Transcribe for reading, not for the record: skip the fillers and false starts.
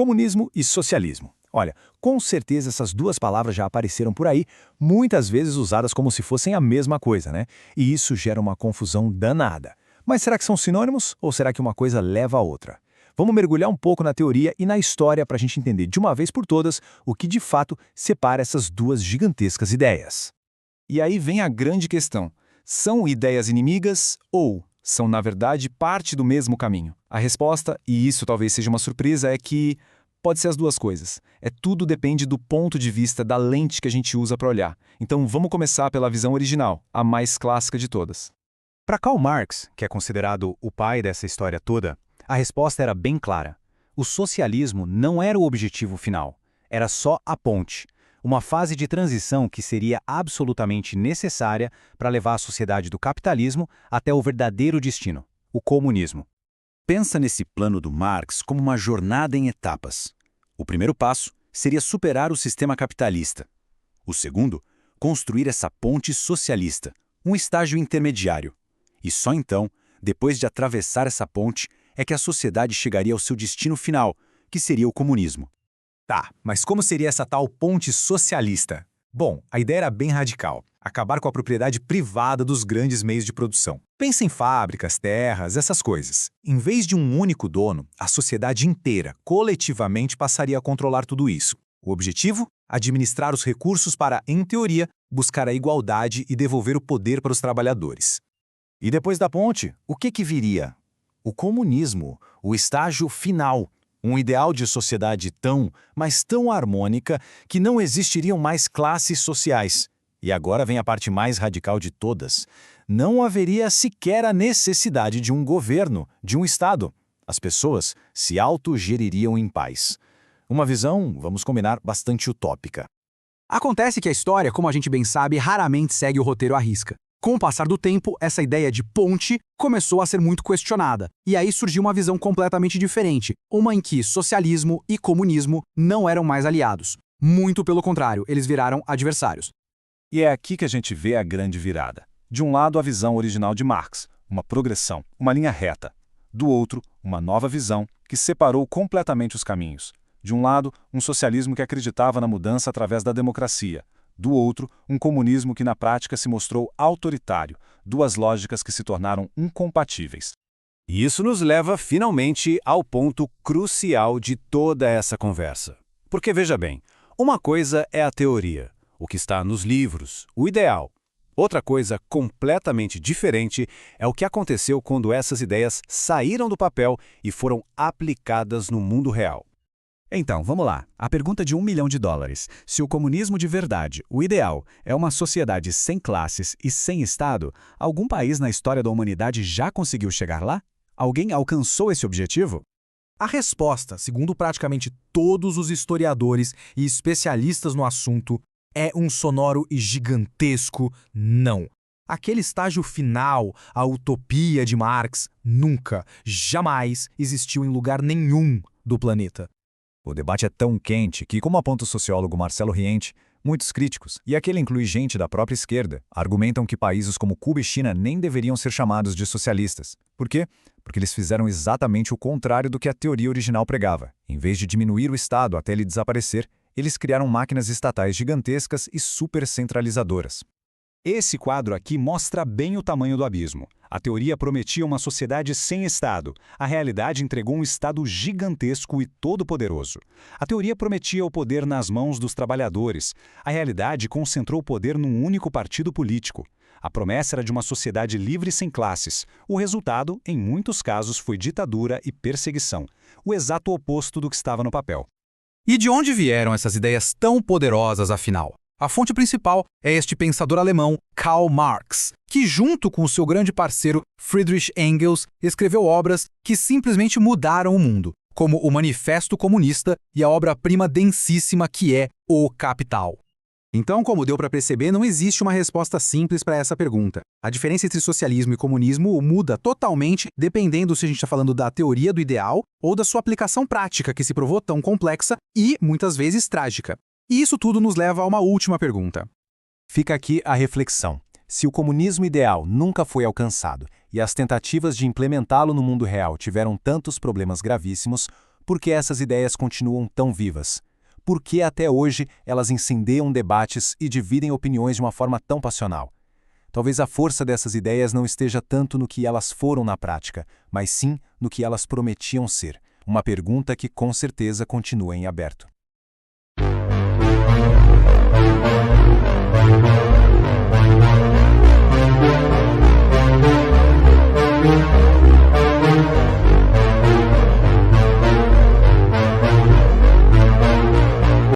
Comunismo e socialismo. Olha, com certeza essas duas palavras já apareceram por aí, muitas vezes usadas como se fossem a mesma coisa, né? E isso gera uma confusão danada. Mas será que são sinônimos ou será que uma coisa leva a outra? Vamos mergulhar um pouco na teoria e na história para a gente entender de uma vez por todas o que de fato separa essas duas gigantescas ideias. E aí vem a grande questão. São ideias inimigas ou são, na verdade, parte do mesmo caminho? A resposta, e isso talvez seja uma surpresa, é que pode ser as duas coisas. Tudo depende do ponto de vista, da lente que a gente usa para olhar. Então vamos começar pela visão original, a mais clássica de todas. Para Karl Marx, que é considerado o pai dessa história toda, a resposta era bem clara. O socialismo não era o objetivo final, era só a ponte. Uma fase de transição que seria absolutamente necessária para levar a sociedade do capitalismo até o verdadeiro destino, o comunismo. Pensa nesse plano do Marx como uma jornada em etapas. O primeiro passo seria superar o sistema capitalista. O segundo, construir essa ponte socialista, um estágio intermediário. E só então, depois de atravessar essa ponte, é que a sociedade chegaria ao seu destino final, que seria o comunismo. Tá, mas como seria essa tal ponte socialista? Bom, a ideia era bem radical. Acabar com a propriedade privada dos grandes meios de produção. Pensa em fábricas, terras, essas coisas. Em vez de um único dono, a sociedade inteira, coletivamente, passaria a controlar tudo isso. O objetivo? Administrar os recursos para, em teoria, buscar a igualdade e devolver o poder para os trabalhadores. E depois da ponte, o que viria? O comunismo, o estágio final. Um ideal de sociedade tão, mas tão harmônica que não existiriam mais classes sociais. E agora vem a parte mais radical de todas. Não haveria sequer a necessidade de um governo, de um Estado. As pessoas se autogeririam em paz. Uma visão, vamos combinar, bastante utópica. Acontece que a história, como a gente bem sabe, raramente segue o roteiro à risca. Com o passar do tempo, essa ideia de ponte começou a ser muito questionada. E aí surgiu uma visão completamente diferente, uma em que socialismo e comunismo não eram mais aliados. Muito pelo contrário, eles viraram adversários. E é aqui que a gente vê a grande virada. De um lado, a visão original de Marx, uma progressão, uma linha reta. Do outro, uma nova visão que separou completamente os caminhos. De um lado, um socialismo que acreditava na mudança através da democracia. Do outro, um comunismo que na prática se mostrou autoritário, duas lógicas que se tornaram incompatíveis. E isso nos leva finalmente ao ponto crucial de toda essa conversa. Porque veja bem, uma coisa é a teoria, o que está nos livros, o ideal. Outra coisa completamente diferente é o que aconteceu quando essas ideias saíram do papel e foram aplicadas no mundo real. Então, vamos lá. A pergunta de $1 milhão. Se o comunismo de verdade, o ideal, é uma sociedade sem classes e sem Estado, algum país na história da humanidade já conseguiu chegar lá? Alguém alcançou esse objetivo? A resposta, segundo praticamente todos os historiadores e especialistas no assunto, é um sonoro e gigantesco não. Aquele estágio final, a utopia de Marx, nunca, jamais existiu em lugar nenhum do planeta. O debate é tão quente que, como aponta o sociólogo Marcelo Riente, muitos críticos, e aquele inclui gente da própria esquerda, argumentam que países como Cuba e China nem deveriam ser chamados de socialistas. Por quê? Porque eles fizeram exatamente o contrário do que a teoria original pregava. Em vez de diminuir o Estado até ele desaparecer, eles criaram máquinas estatais gigantescas e supercentralizadoras. Esse quadro aqui mostra bem o tamanho do abismo. A teoria prometia uma sociedade sem Estado. A realidade entregou um Estado gigantesco e todo-poderoso. A teoria prometia o poder nas mãos dos trabalhadores. A realidade concentrou o poder num único partido político. A promessa era de uma sociedade livre sem classes. O resultado, em muitos casos, foi ditadura e perseguição. O exato oposto do que estava no papel. E de onde vieram essas ideias tão poderosas, afinal? A fonte principal é este pensador alemão, Karl Marx, que junto com o seu grande parceiro Friedrich Engels escreveu obras que simplesmente mudaram o mundo, como o Manifesto Comunista e a obra-prima densíssima que é O Capital. Então, como deu para perceber, não existe uma resposta simples para essa pergunta. A diferença entre socialismo e comunismo muda totalmente dependendo se a gente está falando da teoria do ideal ou da sua aplicação prática, que se provou tão complexa e, muitas vezes, trágica. E isso tudo nos leva a uma última pergunta. Fica aqui a reflexão. Se o comunismo ideal nunca foi alcançado e as tentativas de implementá-lo no mundo real tiveram tantos problemas gravíssimos, Por que essas ideias continuam tão vivas? Por que até hoje elas incendeiam debates e dividem opiniões de uma forma tão passional? Talvez a força dessas ideias não esteja tanto no que elas foram na prática, mas sim no que elas prometiam ser. Uma pergunta que com certeza continua em aberto.